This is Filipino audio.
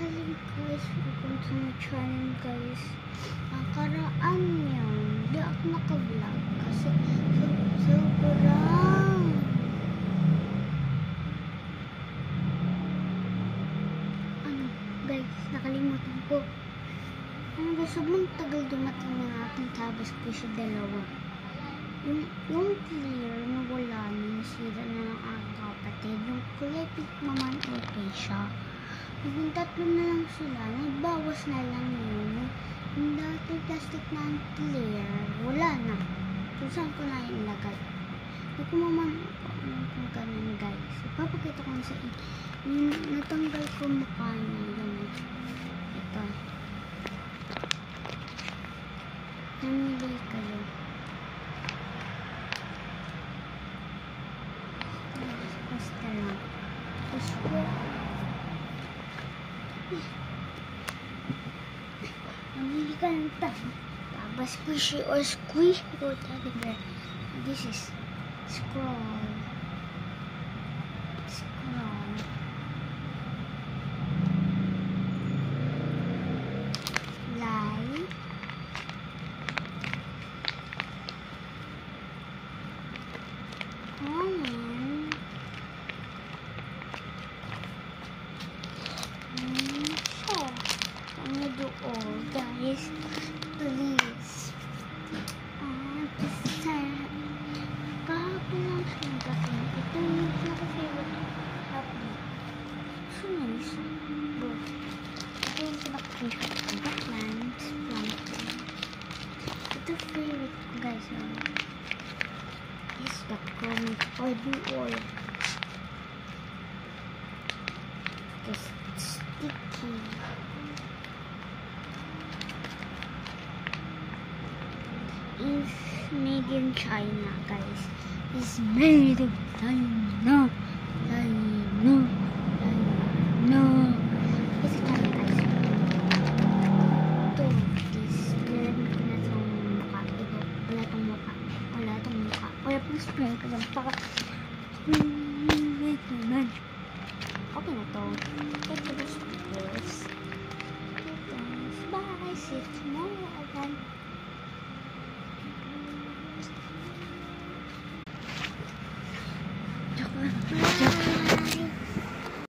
Hello guys, welcome to my channel guys. Nakaraan yan, di ako naka-vlog kasi sobrang guys, nakalimutan ko. Guys, sobrang tagal dumating ng aking tabas ko siya dalawa. Yung clear na wala na, nasira na ng aking kapatid. Yung kulay pink naman okay siya. Yung tatlo na lang sila, nagbawas na lang yun. Yung dati plastic na clear, wala na. So, saan ko na ilagay? Hindi ko kung ganun guys. Ipapakita ko na sa inyo. Yung natanggal ko mukha niya, ganun. Ito. Namili kayo. Basta lang. Basta namili ka ng taba squishy or squish or teddy bear. This is scroll lie comment do all guys, please. Kahapon lang siya nagkakain. Ito yung pinaka-favorite happy. So nice. But ito yung pinaka-favorite ko. Batman's plant. Ito favorite ko guys. Is the comic or do all. Because it's sticky. Is made in China, guys. It's made in China. It's China, guys. Ito, this. Nilagyan ko na itong mukha. Ito, wala itong mukha. Wala pong spray ko lang. Okay na to. Ito the stickers. Bye. See you tomorrow again.